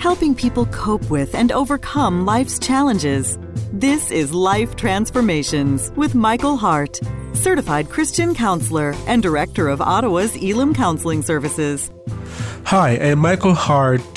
helping people cope with and overcome life's challenges. This is Life Transformations with Michael Hart, certified Christian counselor and director of Ottawa's Elim Counseling Services. Hi, I'm Michael Hart,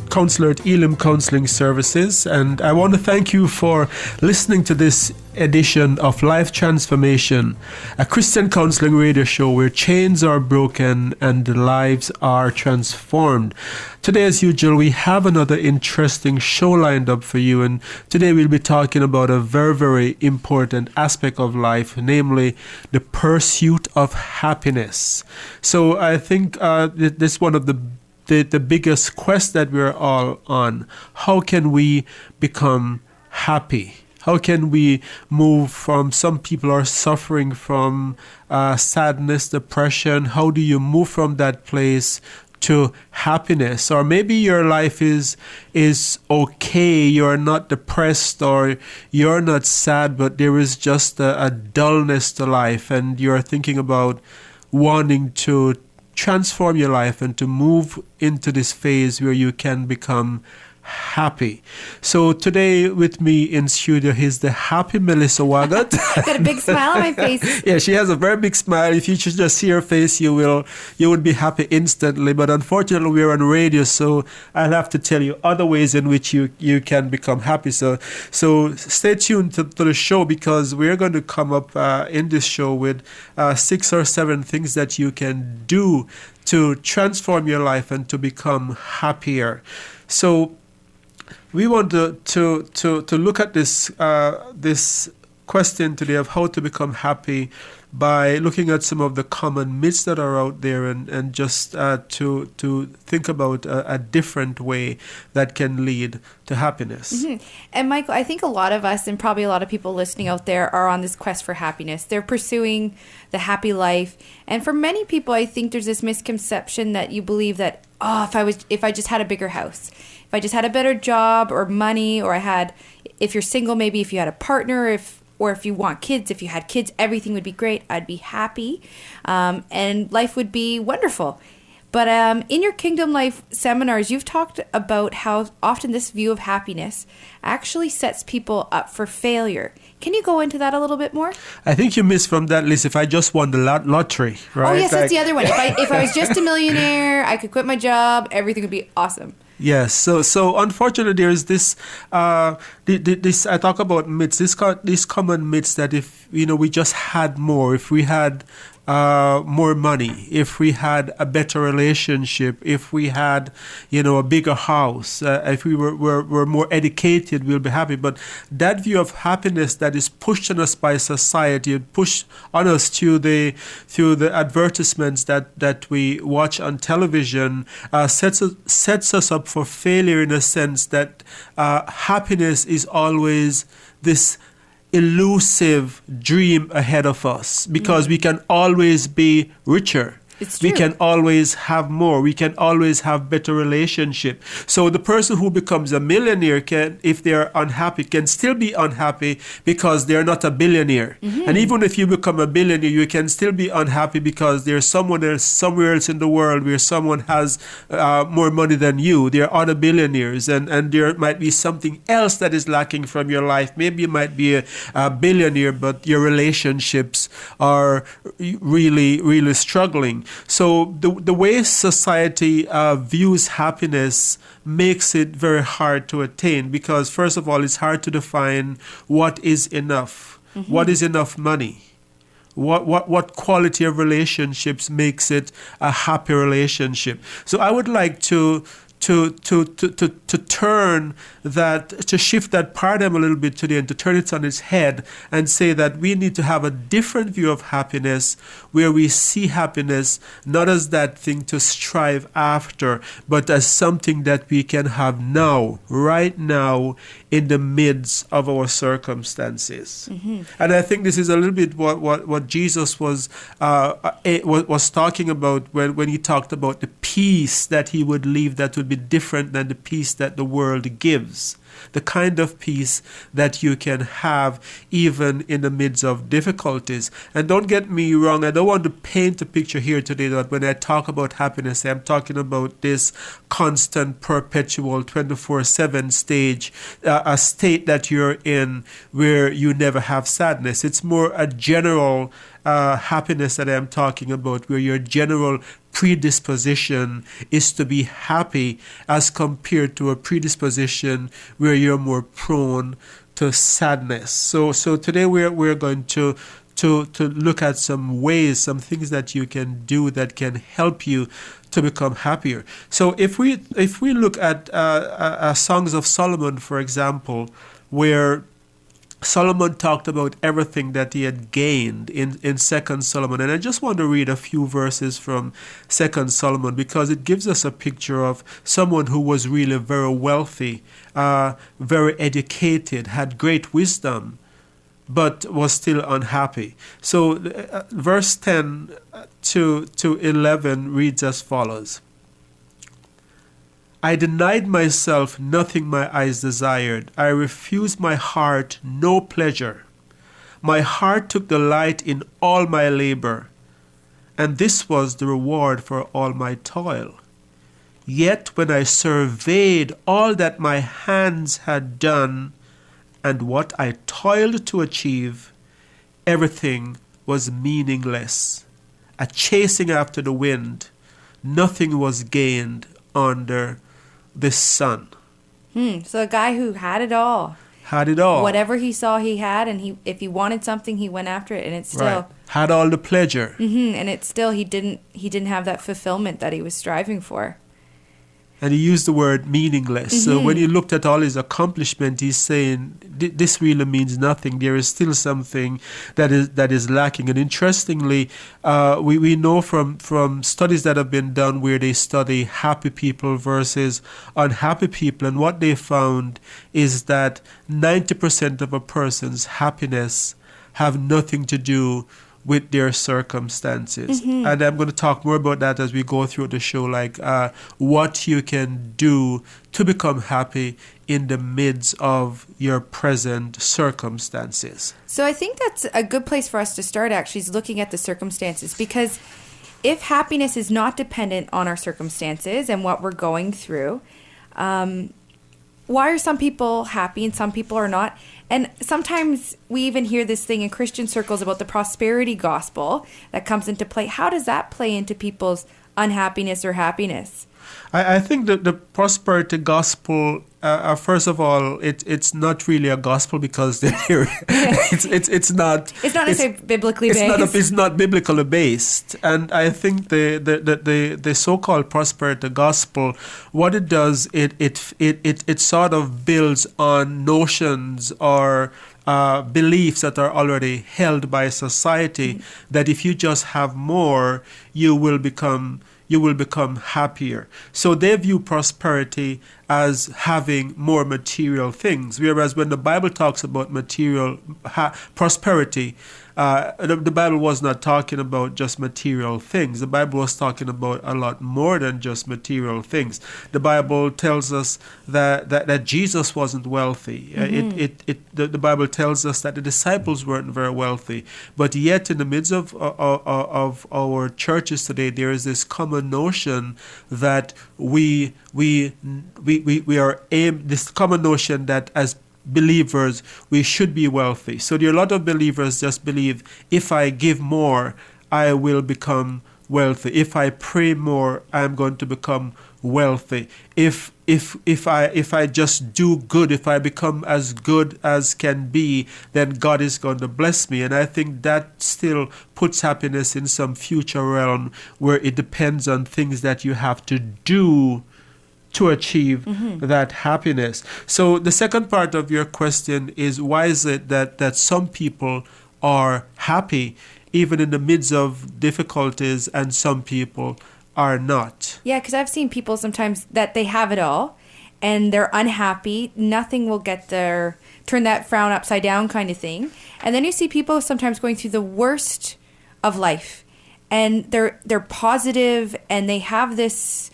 counselor at Elim Counseling Services, and I want to thank you for listening to this edition of Life Transformation, a Christian counseling radio show where chains are broken and lives are transformed. Today, as usual, we have another interesting show lined up for you, and today we'll be talking about a very, very important aspect of life, namely the pursuit of happiness. So I think this is one of the biggest quest that we're all on. How can we become happy? How can we move from, some people are suffering from sadness, depression. How do you move from that place to happiness? Or maybe your life is okay, you're not depressed or you're not sad, but there is just a dullness to life, and you're thinking about wanting to transform your life and to move into this phase where you can become happy. So today with me in studio is the happy Melissa Waggett. Got a big smile on my face. Yeah, she has a very big smile. If you should just see her face, you would be happy instantly. But unfortunately, we're on radio, so I'll have to tell you other ways in which you can become happy. So stay tuned to the show, because we're going to come up in this show with 6 or 7 things that you can do to transform your life and to become happier. So we want to look at this question today of how to become happy by looking at some of the common myths that are out there, and just to think about a different way that can lead to happiness. Mm-hmm. And Michael, I think a lot of us, and probably a lot of people listening out there, are on this quest for happiness. They're pursuing the happy life. And for many people, I think there's this misconception that you believe that, if I just had a bigger house, if I just had a better job or money, or if you're single, maybe if you had a partner, or if you want kids, if you had kids, everything would be great. I'd be happy, and life would be wonderful. But in your Kingdom Life seminars, you've talked about how often this view of happiness actually sets people up for failure. Can you go into that a little bit more? I think you missed from that list, if I just won the lottery, right? Oh, yes, that's the other one. If I was just a millionaire, I could quit my job, everything would be awesome. Yes, so unfortunately there is this this I talk about myths, these common myths that if we just had more, if we had more money, if we had a better relationship, if we had a bigger house, if we were more educated, we'll be happy. But that view of happiness that is pushed on us by society, pushed on us through the advertisements that we watch on television, sets us up for failure, in a sense that happiness is always this elusive dream ahead of us, because we can always be richer. It's true. We can always have more. We can always have better relationship. So the person who becomes a millionaire if they're unhappy, can still be unhappy because they're not a billionaire. Mm-hmm. And even if you become a billionaire, you can still be unhappy because there's someone else somewhere else in the world where someone has more money than you. There are other billionaires, and there might be something else that is lacking from your life. Maybe you might be a billionaire, but your relationships are really, really struggling. So the way society views happiness makes it very hard to attain, because first of all, it's hard to define what is enough. Mm-hmm. What is enough money? What quality of relationships makes it a happy relationship? So I would like to turn that, to shift that paradigm a little bit today, and to turn it on its head and say that we need to have a different view of happiness, where we see happiness not as that thing to strive after, but as something that we can have now, right now, in the midst of our circumstances. Mm-hmm. And I think this is a little bit what Jesus was talking about when he talked about the peace that he would leave that would be be different than the peace that the world gives. The kind of peace that you can have even in the midst of difficulties. And don't get me wrong, I don't want to paint a picture here today that when I talk about happiness, I'm talking about this constant, perpetual, 24/7 stage, a state that you're in where you never have sadness. It's more a general happiness that I'm talking about, where your general predisposition is to be happy as compared to a predisposition where you're more prone to sadness. So today we're going to look at some ways, some things that you can do that can help you to become happier. So if we look at Songs of Solomon, for example, where Solomon talked about everything that he had gained in Second Solomon. And I just want to read a few verses from Second Solomon because it gives us a picture of someone who was really very wealthy, very educated, had great wisdom, but was still unhappy. So verse 10 to 11 reads as follows. I denied myself nothing my eyes desired. I refused my heart no pleasure. My heart took delight in all my labor, and this was the reward for all my toil. Yet when I surveyed all that my hands had done and what I toiled to achieve, everything was meaningless. A chasing after the wind, nothing was gained under the sun. So a guy who had it all. Had it all. Whatever he saw he had, and if he wanted something, he went after it, and it's still... Right. Had all the pleasure. And it's still, he didn't have that fulfillment that he was striving for. And he used the word meaningless. So when you looked at all his accomplishment, he's saying this really means nothing. There is still something that is lacking. And interestingly, we know from studies that have been done where they study happy people versus unhappy people, and what they found is that 90% of a person's happiness have nothing to do with their circumstances. And I'm going to talk more about that as we go through the show, like what you can do to become happy in the midst of your present circumstances. So I think that's a good place for us to start, actually, is looking at the circumstances, because if happiness is not dependent on our circumstances and what we're going through, why are some people happy and some people are not? And sometimes we even hear this thing in Christian circles about the prosperity gospel that comes into play. How does that play into people's unhappiness or happiness? I think that the prosperity gospel, first of all, it's not really a gospel because it's not necessarily biblically based. It's not biblically based. And I think the so-called prosperity gospel, what it does, it sort of builds on notions or beliefs that are already held by society, that if you just have more, you will become happier. So they view prosperity as having more material things, whereas when the Bible talks about material prosperity, the Bible was not talking about just material things. The Bible was talking about a lot more than just material things. The Bible tells us that Jesus wasn't wealthy. The Bible tells us that the disciples weren't very wealthy. But yet in the midst of our churches today, there is this common notion that we are aimed, this common notion that as believers we should be wealthy. So there are a lot of believers just believe, if I give more, I will become wealthy. If I pray more, I'm going to become wealthy. If I just do good, if I become as good as can be, then God is going to bless me. And I think that still puts happiness in some future realm where it depends on things that you have to do to achieve that happiness. So the second part of your question is, why is it that some people are happy even in the midst of difficulties and some people are not? Yeah, because I've seen people sometimes that they have it all and they're unhappy. Nothing will turn that frown upside down kind of thing. And then you see people sometimes going through the worst of life and they're positive and they have this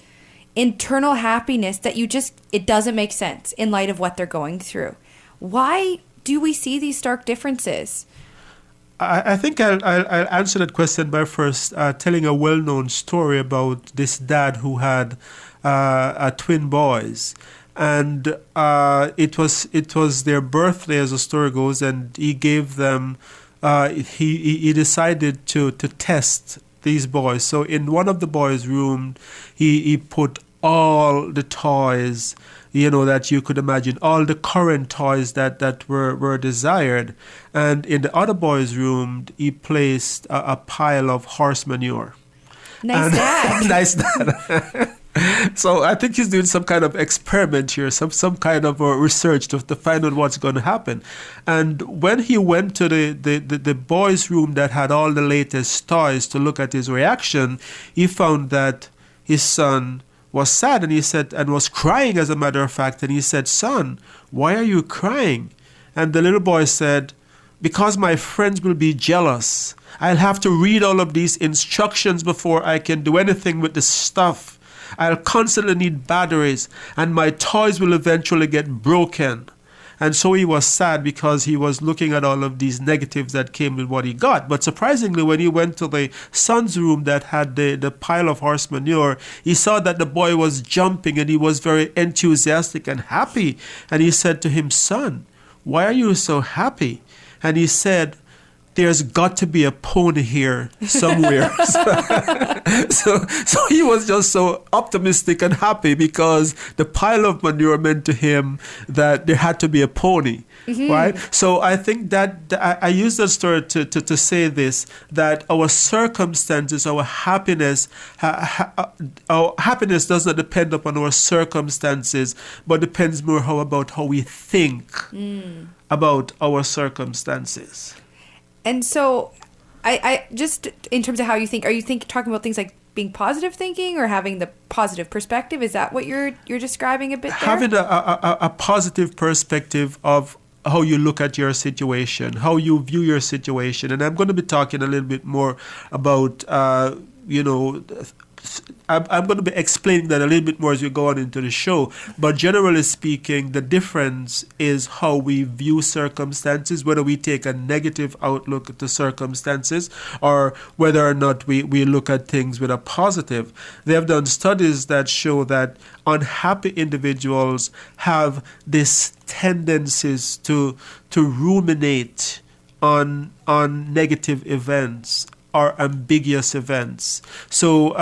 internal happiness that it doesn't make sense in light of what they're going through. Why do we see these stark differences? I think I'll answer that question by first telling a well-known story about this dad who had twin boys, and it was their birthday, as the story goes, and he gave them. He decided to test these boys. So in one of the boys' room, he put all the toys, that you could imagine, all the current toys that were desired. And in the other boy's room, he placed a pile of horse manure. Nice dad. Nice dad. So I think he's doing some kind of experiment here, some kind of research to find out what's going to happen. And when he went to the boy's room that had all the latest toys to look at his reaction, he found that his son was sad, and he said, and was crying, as a matter of fact. And he said, "Son, why are you crying?" And the little boy said, "Because my friends will be jealous. I'll have to read all of these instructions before I can do anything with the stuff. I'll constantly need batteries, and my toys will eventually get broken." And so he was sad because he was looking at all of these negatives that came with what he got. But surprisingly, when he went to the son's room that had the pile of horse manure, he saw that the boy was jumping, and he was very enthusiastic and happy. And he said to him, "Son, why are you so happy?" And he said, "There's got to be a pony here somewhere." So he was just so optimistic and happy because the pile of manure meant to him that there had to be a pony, right? So I think that I use that story to say this, that our circumstances, our happiness, our happiness does not depend upon our circumstances, but depends more about how we think about our circumstances. And so, I just, in terms of how you think, are you talking about things like being positive thinking or having the positive perspective? Is that what you're describing a bit there? Having a positive perspective of how you look at your situation, how you view your situation. And I'm going to be talking a little bit more about, I'm going to be explaining that a little bit more as we go on into the show. But generally speaking, the difference is how we view circumstances, whether we take a negative outlook to circumstances or whether or not we look at things with a positive. They have done studies that show that unhappy individuals have these tendencies to ruminate on negative events or ambiguous events. So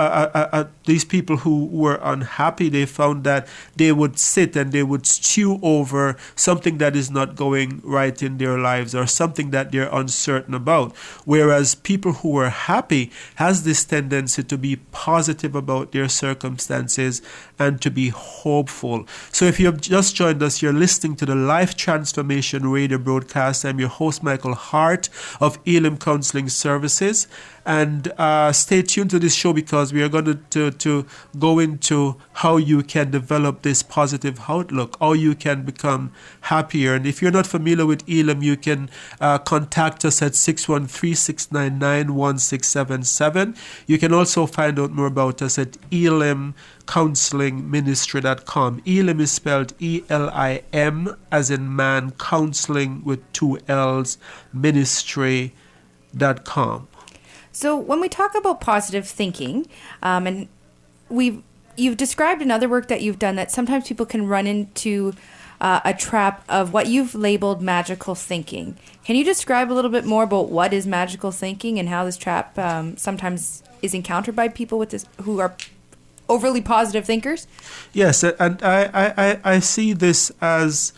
these people who were unhappy, they found that they would sit and they would stew over something that is not going right in their lives or something that they're uncertain about. Whereas people who were happy has this tendency to be positive about their circumstances and to be hopeful. So if you have just joined us, you're listening to the Life Transformation radio broadcast. I'm your host, Michael Hart of Elim Counselling Services. And stay tuned to this show because we are going to go into how you can develop this positive outlook, how you can become happier. And if you're not familiar with Elim, you can contact us at 613-699-1677. You can also find out more about us at elimcounselingministry.com. Elim is spelled E-L-I-M as in man, counseling with 2 L's, ministry.com. So when we talk about positive thinking, and you've described in other work that you've done that sometimes people can run into a trap of what you've labeled magical thinking. Can you describe a little bit more about what is magical thinking and how this trap sometimes is encountered by people with this who are overly positive thinkers? Yes, and I see this as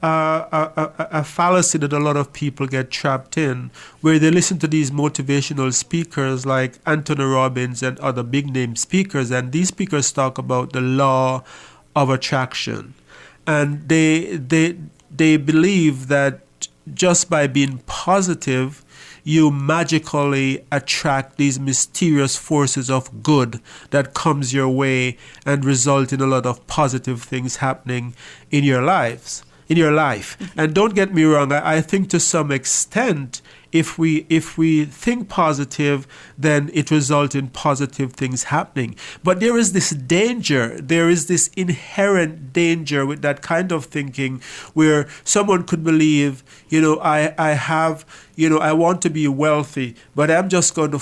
a fallacy that a lot of people get trapped in, where they listen to these motivational speakers like Anthony Robbins and other big name speakers, and these speakers talk about the law of attraction, and they believe that just by being positive you magically attract these mysterious forces of good that comes your way and result in a lot of positive things happening in your lives. in your life. And don't get me wrong, I think to some extent, if we think positive, then it results in positive things happening. But there is this danger, there is this inherent danger with that kind of thinking, where someone could believe, I want to be wealthy, but I'm just going to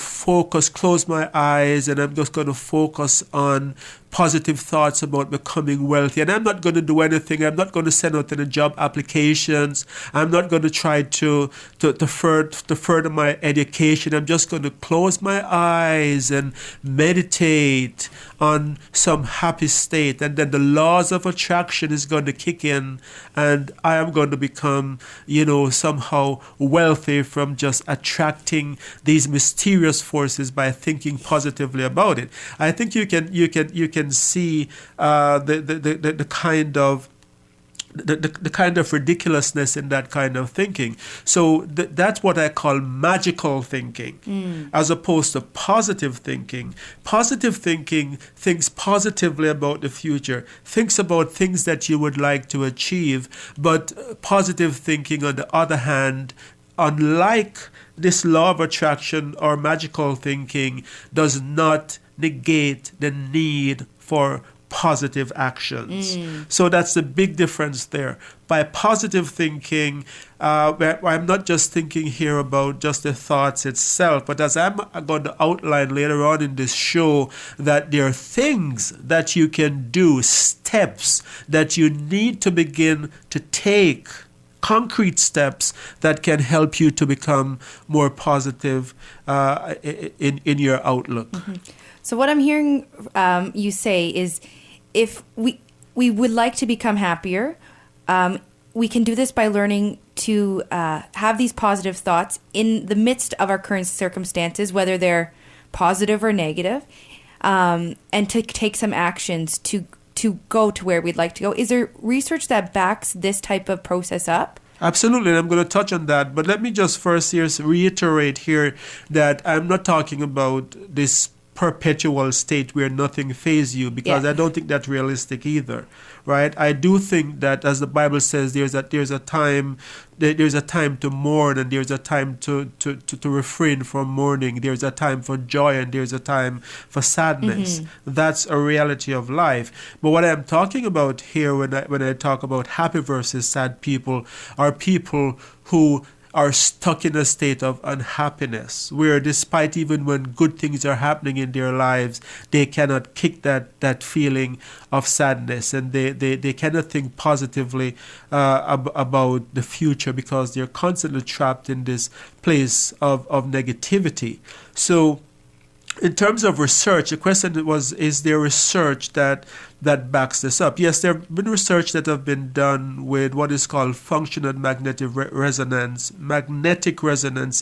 close my eyes, and I'm just going to focus on positive thoughts about becoming wealthy. And I'm not going to do anything. I'm not going to send out any job applications. I'm not going to try to further my education. I'm just going to close my eyes and meditate on some happy state. And then the laws of attraction is going to kick in, and I am going to become, somehow wealthy from just attracting these mysterious forces by thinking positively about it. I think you can see the kind of ridiculousness in that kind of thinking. So that's what I call magical thinking, as opposed to positive thinking. Positive thinking thinks positively about the future, thinks about things that you would like to achieve. But positive thinking, on the other hand, unlike this law of attraction or magical thinking, does not negate the need for positive actions. So that's the big difference there. By positive thinking, I'm not just thinking here about just the thoughts itself, but as I'm going to outline later on in this show, that there are things that you can do, steps that you need to begin to take, concrete steps that can help you to become more positive in your outlook. So what I'm hearing you say is, if we would like to become happier, we can do this by learning to have these positive thoughts in the midst of our current circumstances, whether they're positive or negative, and to take some actions to go to where we'd like to go. Is there research that backs this type of process up? Absolutely, and I'm going to touch on that. But let me just first here reiterate here that I'm not talking about this perpetual state where nothing phases you, because I don't think that's realistic either, right? I do think that, as the Bible says, there's a time to mourn, and there's a time to refrain from mourning. There's a time for joy, and there's a time for sadness. That's a reality of life. But what I'm talking about here when I talk about happy versus sad people are people who are stuck in a state of unhappiness, where despite even when good things are happening in their lives, they cannot kick that feeling of sadness, and they cannot think positively about the future, because they're constantly trapped in this place of negativity. So in terms of research, the question was, is there research that backs this up? Yes, there have been research that have been done with what is called functional magnetic resonance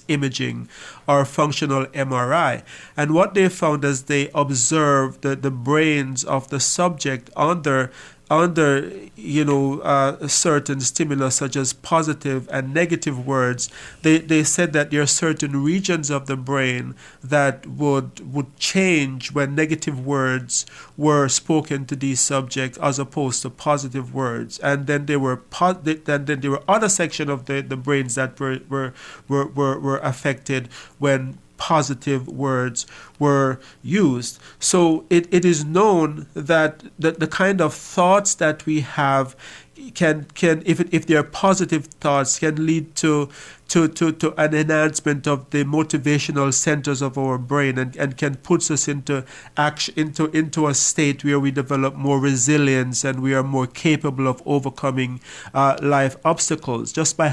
imaging, or functional MRI. And what they found is they observed the brains of the subject under certain stimulus, such as positive and negative words. They said that there are certain regions of the brain that would change when negative words were spoken to these subjects as opposed to positive words. And then there were other sections of the brains that were affected when positive words were used. So it is known that the kind of thoughts that we have can if they are positive thoughts, can lead to an enhancement of the motivational centers of our brain, and can put us into a state where we develop more resilience, and we are more capable of overcoming life obstacles just by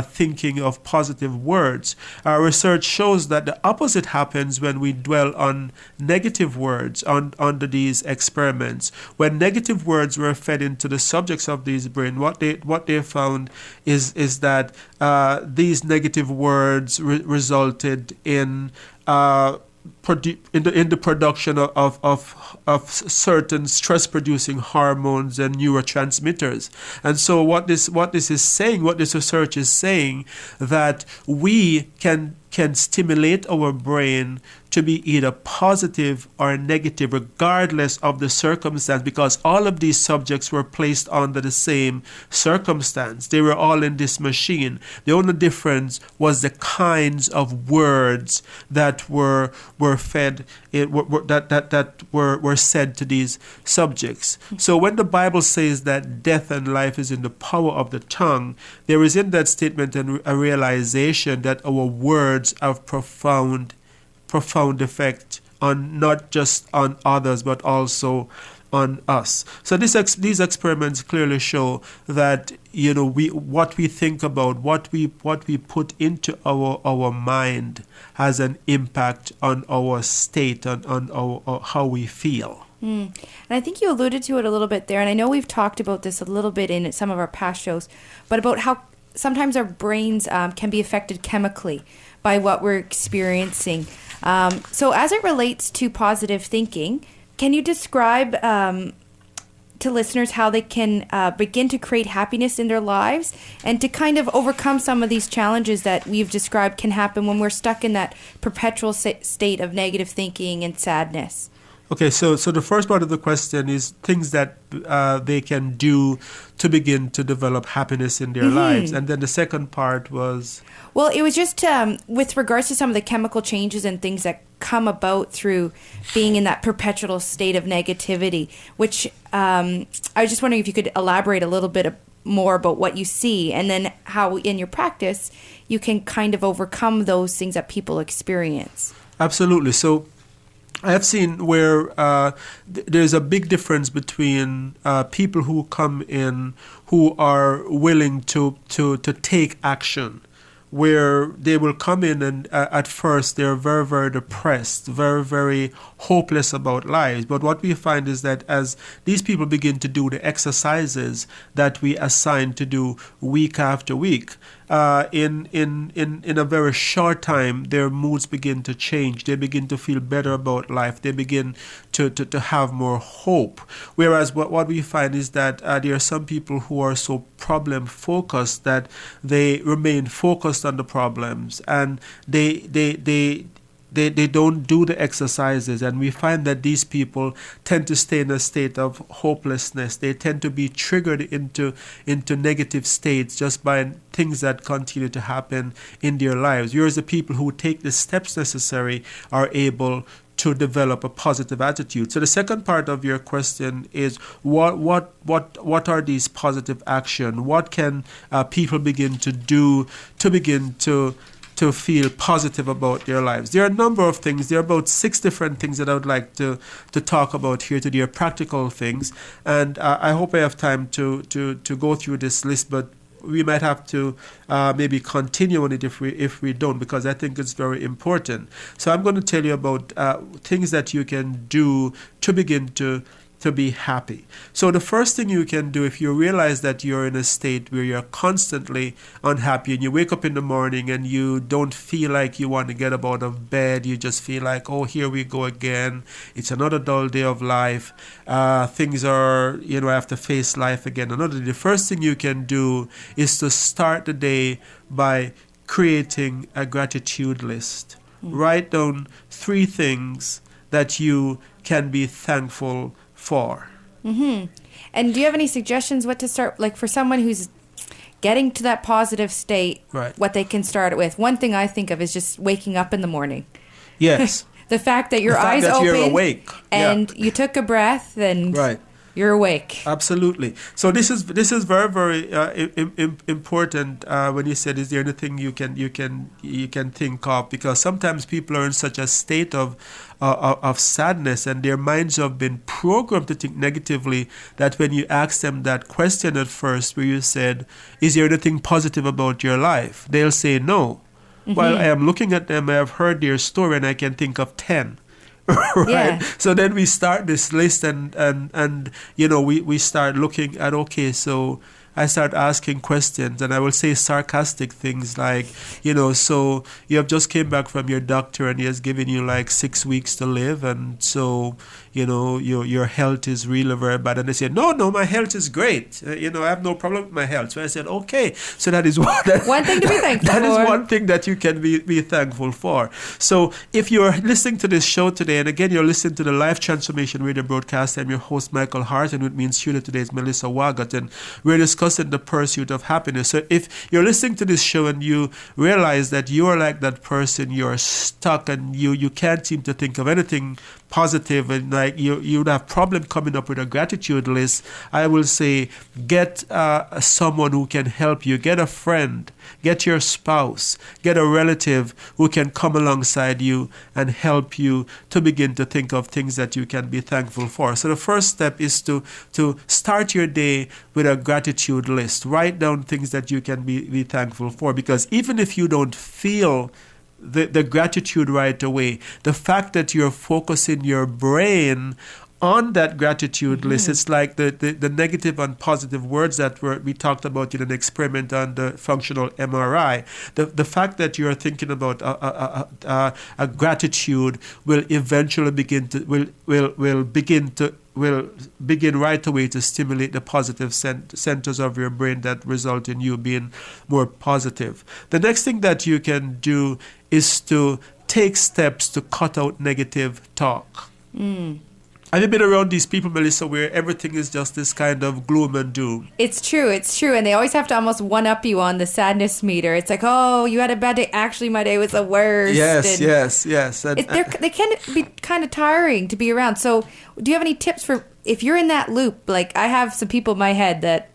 thinking of positive words. Our research shows that the opposite happens when we dwell on negative words under these experiments. When negative words were fed into the subjects of these brain, what they found is that these negative words resulted in in the production of certain stress-producing hormones and neurotransmitters. And so what this research is saying, that we can stimulate our brain to be either positive or negative regardless of the circumstance, because all of these subjects were placed under the same circumstance. They were all in this machine. The only difference was the kinds of words that were fed, that were said to these subjects. So when the Bible says that death and life is in the power of the tongue, there is in that statement a realization that our words have profound effect on not just on others but also on us. So these experiments clearly show that what we think about, what we put into our mind has an impact on our state, on our how we feel. And I think you alluded to it a little bit there, and I know we've talked about this a little bit in some of our past shows, but about how sometimes our brains can be affected chemically by what we're experiencing. So as it relates to positive thinking, can you describe to listeners how they can begin to create happiness in their lives and to kind of overcome some of these challenges that we've described can happen when we're stuck in that perpetual state of negative thinking and sadness? Okay, so the first part of the question is things that they can do to begin to develop happiness in their lives. And then the second part was? Well, it was just with regards to some of the chemical changes and things that come about through being in that perpetual state of negativity, which I was just wondering if you could elaborate a little bit more about what you see and then how in your practice you can kind of overcome those things that people experience. Absolutely. So I have seen where there's a big difference between people who come in who are willing to take action, where they will come in and at first they're very, very depressed, very, very hopeless about life. But what we find is that as these people begin to do the exercises that we assign to do week after week, in a very short time, their moods begin to change. They begin to feel better about life. They begin to have more hope. Whereas what we find is that there are some people who are so problem focused that they remain focused on the problems and they don't do the exercises, and we find that these people tend to stay in a state of hopelessness. They tend to be triggered into negative states just by things that continue to happen in their lives. Whereas the people who take the steps necessary are able to develop a positive attitude. So the second part of your question is what are these positive action? What can people begin to do to begin to feel positive about their lives? There are a number of things. There are about 6 different things that I would like to talk about here today, are practical things. And I hope I have time to go through this list, but we might have to maybe continue on it if we don't, because I think it's very important. So I'm going to tell you about things that you can do to begin to be happy. So the first thing you can do, if you realize that you're in a state where you're constantly unhappy and you wake up in the morning and you don't feel like you want to get up out of bed, you just feel like, oh, here we go again. It's another dull day of life. Things are, I have to face life again. The first thing you can do is to start the day by creating a gratitude list. Write down 3 things that you can be thankful for. And do you have any suggestions what to start, like for someone who's getting to that positive state, right, what they can start it with? One thing I think of is just waking up in the morning. Yes. The fact that your eyes open, you're awake, and you took a breath, and right, you're awake. Absolutely. So this is very, very important when you said, is there anything you can think of? Because sometimes people are in such a state of sadness, and their minds have been programmed to think negatively, that when you ask them that question at first, where you said, is there anything positive about your life? They'll say no. While I am looking at them, I have heard their story and I can think of 10. Right. Yeah. So then we start this list and we start looking at, okay, so I start asking questions, and I will say sarcastic things like, so you have just came back from your doctor and he has given you like 6 weeks to live, and so your health is really very bad. And they say, no, my health is great. I have no problem with my health. So I said, okay, so that is one thing to be thankful that for. is one thing that you can be thankful for. So if you're listening to this show today, and again, you're listening to the Life Transformation Radio broadcast, I'm your host, Michael Hart, and with me in studio today is Melissa Wagat, and we're discussing the pursuit of happiness. So if you're listening to this show and you realize that you are like that person, you're stuck and you can't seem to think of anything positive, and like you'd have problem coming up with a gratitude list, I will say get someone who can help you. Get a friend, get your spouse, get a relative who can come alongside you and help you to begin to think of things that you can be thankful for. So the first step is to start your day with a gratitude list. Write down things that you can be thankful for, because even if you don't feel the gratitude right away, the fact that you're focusing your brain on that gratitude list, it's like the negative and positive words that we talked about in an experiment on the functional MRI. The fact that you're thinking about a gratitude will eventually begin right away to stimulate the positive centers of your brain that result in you being more positive. The next thing that you can do is to take steps to cut out negative talk. Have you been around these people, Melissa, where everything is just this kind of gloom and doom? It's true. And they always have to almost one-up you on the sadness meter. It's like, oh, you had a bad day. Actually, my day was the worst. Yes. And they can be kind of tiring to be around. So do you have any tips for if you're in that loop? Like, I have some people in my head that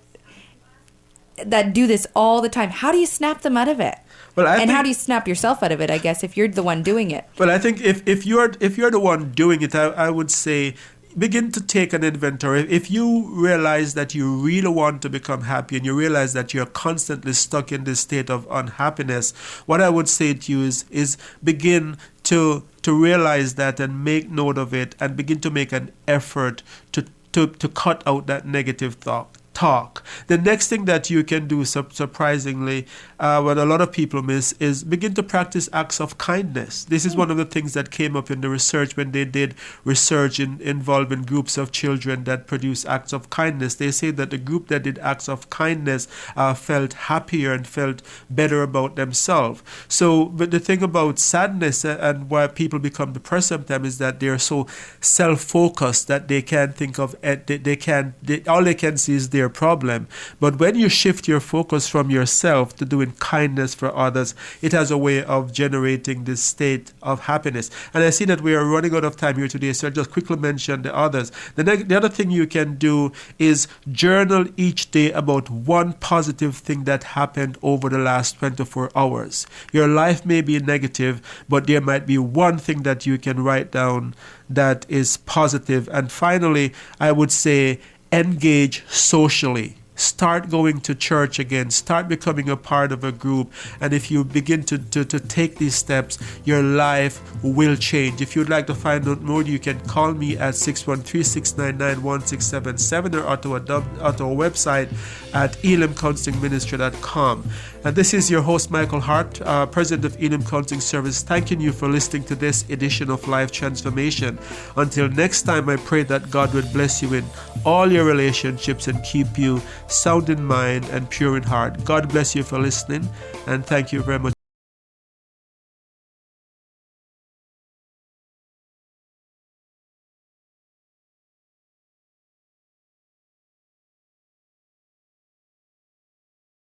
do this all the time. How do you snap them out of it? How do you snap yourself out of it, I guess, if you're the one doing it? Well, I think if you're the one doing it, I would say begin to take an inventory. If you realize that you really want to become happy and you realize that you're constantly stuck in this state of unhappiness, what I would say to you is begin to realize that and make note of it and begin to make an effort to cut out that negative talk. The next thing that you can do, surprisingly, what a lot of people miss, is begin to practice acts of kindness. This is one of the things that came up in the research when they did research involving groups of children that produce acts of kindness. They say that the group that did acts of kindness felt happier and felt better about themselves. So, but the thing about sadness and why people become depressed sometimes is that they're so self-focused that they can't think of all they can see is their problem. But when you shift your focus from yourself to doing kindness for others, it has a way of generating this state of happiness. And I see that we are running out of time here today, so I'll just quickly mention the others. The other thing you can do is journal each day about one positive thing that happened over the last 24 hours. Your life may be negative, but there might be one thing that you can write down that is positive. And finally, I would say engage socially. Start going to church again. Start becoming a part of a group. And if you begin to take these steps, your life will change. If you'd like to find out more, you can call me at 613-699-1677 or at our website at elimcounselingministry.com. And this is your host, Michael Hart, President of Elim Counseling Service, thanking you for listening to this edition of Life Transformation. Until next time, I pray that God would bless you in all your relationships and keep you sound in mind and pure in heart. God bless you for listening, and thank you very much.